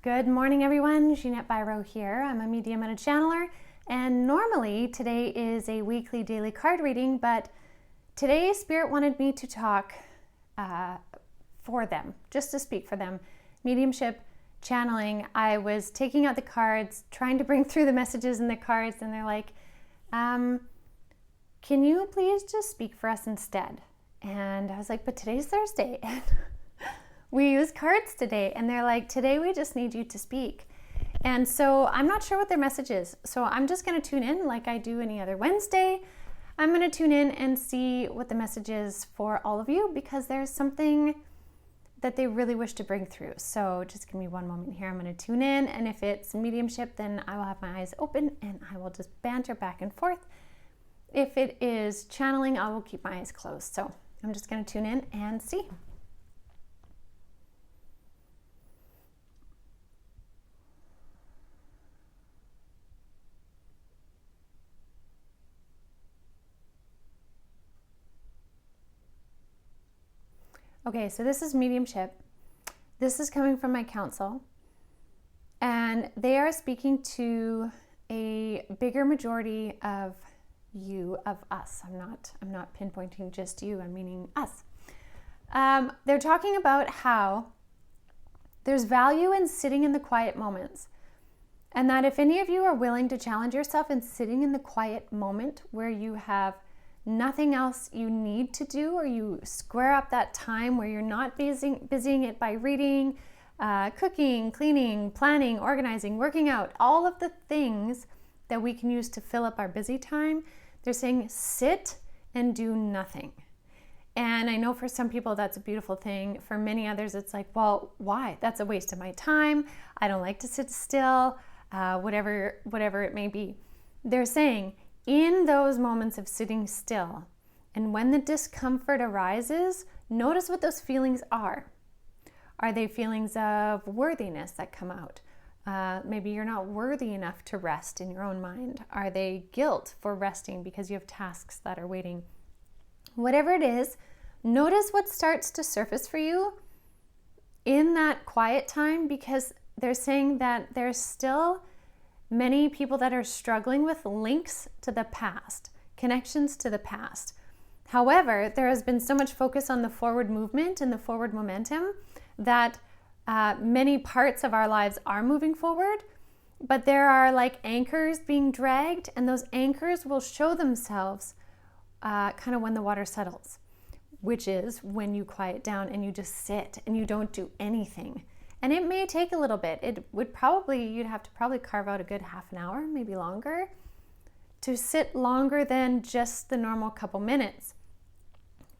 Good morning, everyone. Jeanette Biro here. I'm a medium and a channeler, and normally today is a weekly daily card reading, but today Spirit wanted me to talk for them, just to speak for them. Mediumship, channeling. I was taking out the cards, trying to bring through the messages in the cards, and they're like, can you please just speak for us instead? And I was like, but today's Thursday. We use cards today, and they're like, today we just need you to speak. And so I'm not sure what their message is. So I'm just going to tune in like I do any other Wednesday. I'm going to tune in and see what the message is for all of you, because there's something that they really wish to bring through. So just give me one moment here. I'm going to tune in, and if it's mediumship, then I will have my eyes open and I will just banter back and forth. If it is channeling, I will keep my eyes closed. So I'm just going to tune in and see. Okay, so this is mediumship. This is coming from my council, and they are speaking to a bigger majority of you, of us. I'm not pinpointing just you, I'm meaning us. They're talking about how there's value in sitting in the quiet moments, and that if any of you are willing to challenge yourself in sitting in the quiet moment where you have nothing else you need to do, or you square up that time where you're not busying it by reading, cooking, cleaning, planning, organizing, working out, all of the things that we can use to fill up our busy time. They're saying sit and do nothing. And I know for some people that's a beautiful thing. For many others it's like, well, why? That's a waste of my time. I don't like to sit still, whatever it may be. They're saying in those moments of sitting still, and when the discomfort arises, notice what those feelings are. Are they feelings of worthiness that come out? Maybe you're not worthy enough to rest in your own mind. Are they guilt for resting because you have tasks that are waiting? Whatever it is, notice what starts to surface for you in that quiet time, because they're saying that there's still many people that are struggling with links to the past, connections to the past. However, there has been so much focus on the forward movement and the forward momentum that many parts of our lives are moving forward, but there are like anchors being dragged, and those anchors will show themselves kind of when the water settles, which is when you quiet down and you just sit and you don't do anything. And it may take a little bit. You'd have to probably carve out a good half an hour, maybe longer, to sit longer than just the normal couple minutes.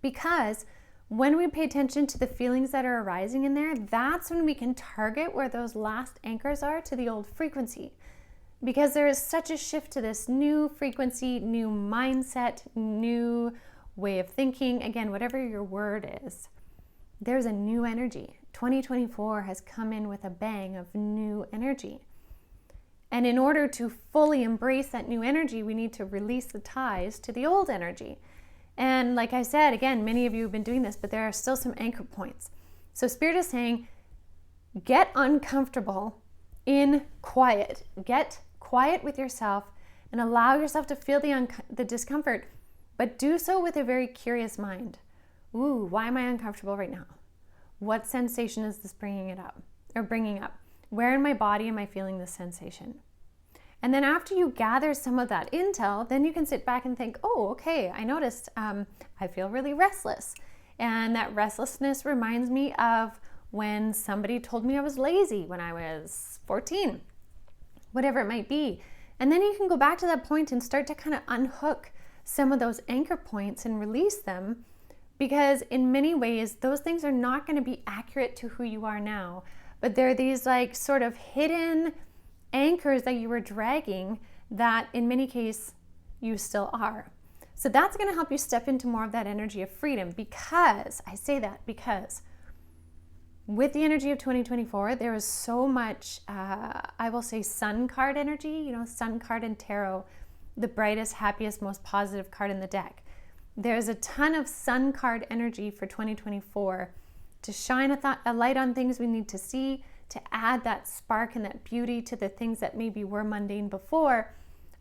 Because when we pay attention to the feelings that are arising in there, that's when we can target where those last anchors are to the old frequency. Because there is such a shift to this new frequency, new mindset, new way of thinking. Again, whatever your word is, there's a new energy. 2024 has come in with a bang of new energy. And in order to fully embrace that new energy, we need to release the ties to the old energy. And like I said, again, many of you have been doing this, but there are still some anchor points. So Spirit is saying, get uncomfortable in quiet. Get quiet with yourself and allow yourself to feel the discomfort, but do so with a very curious mind. Ooh, why am I uncomfortable right now? What sensation is this bringing up? Where in my body am I feeling this sensation? And then after you gather some of that intel, then you can sit back and think, oh, okay, I noticed I feel really restless. And that restlessness reminds me of when somebody told me I was lazy when I was 14, whatever it might be. And then you can go back to that point and start to kind of unhook some of those anchor points and release them. Because in many ways, those things are not going to be accurate to who you are now. But they're these like sort of hidden anchors that you were dragging that in many cases you still are. So that's going to help you step into more of that energy of freedom, because I say that because with the energy of 2024, there is so much, I will say sun card energy, sun card in tarot, the brightest, happiest, most positive card in the deck. There's a ton of sun card energy for 2024 to shine a light on things we need to see, to add that spark and that beauty to the things that maybe were mundane before.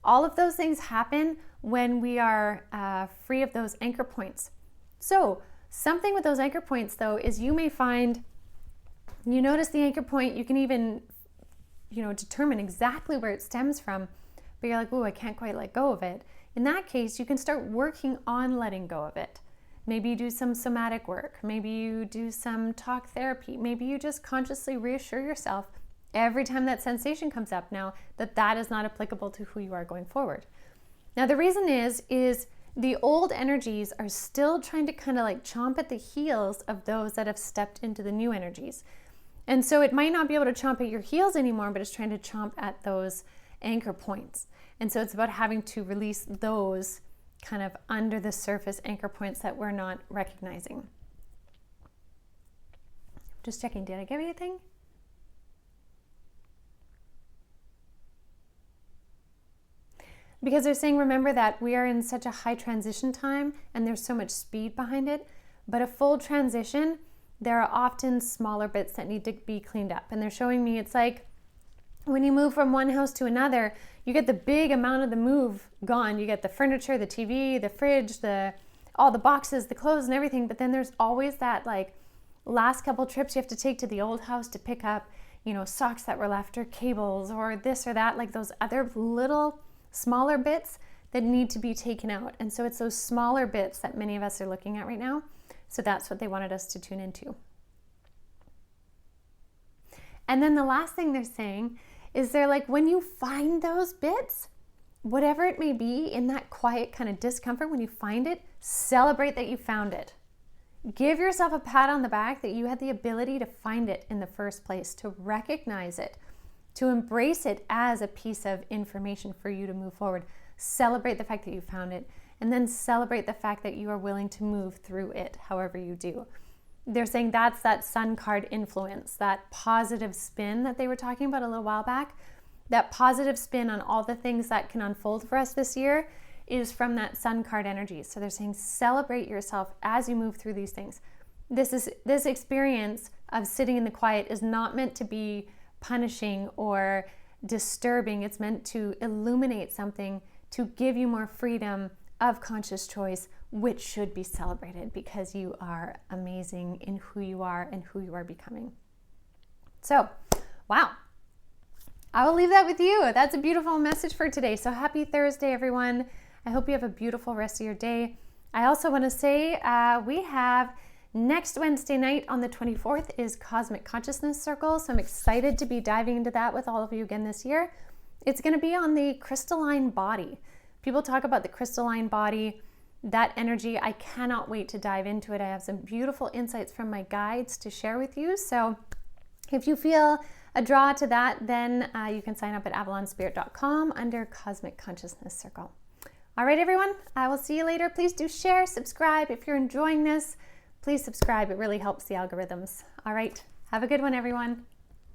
All of those things happen when we are free of those anchor points. So something with those anchor points, though, is you may find, you notice the anchor point, you can even, determine exactly where it stems from, but you're like, oh, I can't quite let go of it. In that case, you can start working on letting go of it. Maybe you do some somatic work. Maybe you do some talk therapy. Maybe you just consciously reassure yourself every time that sensation comes up now that is not applicable to who you are going forward. Now, the reason is the old energies are still trying to kind of like chomp at the heels of those that have stepped into the new energies. And so it might not be able to chomp at your heels anymore, but it's trying to chomp at those anchor points. And so it's about having to release those kind of under the surface anchor points that we're not recognizing. Just checking, did I give you anything? Because they're saying, remember that we are in such a high transition time and there's so much speed behind it, but a full transition, there are often smaller bits that need to be cleaned up. And they're showing me it's like when you move from one house to another, you get the big amount of the move gone. You get the furniture, the TV, the fridge, all the boxes, the clothes and everything. But then there's always that like last couple trips you have to take to the old house to pick up, socks that were left or cables or this or that, like those other little smaller bits that need to be taken out. And so it's those smaller bits that many of us are looking at right now. So that's what they wanted us to tune into. And then the last thing they're saying is they're like, when you find those bits, whatever it may be in that quiet kind of discomfort, when you find it, celebrate that you found it. Give yourself a pat on the back that you had the ability to find it in the first place, to recognize it, to embrace it as a piece of information for you to move forward. Celebrate the fact that you found it, and then celebrate the fact that you are willing to move through it however you do. They're saying that's that sun card influence, that positive spin that they were talking about a little while back. That positive spin on all the things that can unfold for us this year is from that sun card energy. So they're saying celebrate yourself as you move through these things. This experience of sitting in the quiet is not meant to be punishing or disturbing. It's meant to illuminate something, to give you more freedom of conscious choice, which should be celebrated because you are amazing in who you are and who you are becoming. So, wow. I will leave that with you. That's a beautiful message for today. So happy Thursday, everyone. I hope you have a beautiful rest of your day. I also want to say we have next Wednesday night on the 24th is Cosmic Consciousness Circle. So I'm excited to be diving into that with all of you again this year. It's going to be on the crystalline body. People talk about the crystalline body, that energy. I cannot wait to dive into it. I have some beautiful insights from my guides to share with you. So if you feel a draw to that, then you can sign up at avalonspirit.com under Cosmic Consciousness Circle. All right, everyone, I will see you later. Please do share, subscribe. If you're enjoying this, please subscribe. It really helps the algorithms. All right, have a good one, everyone.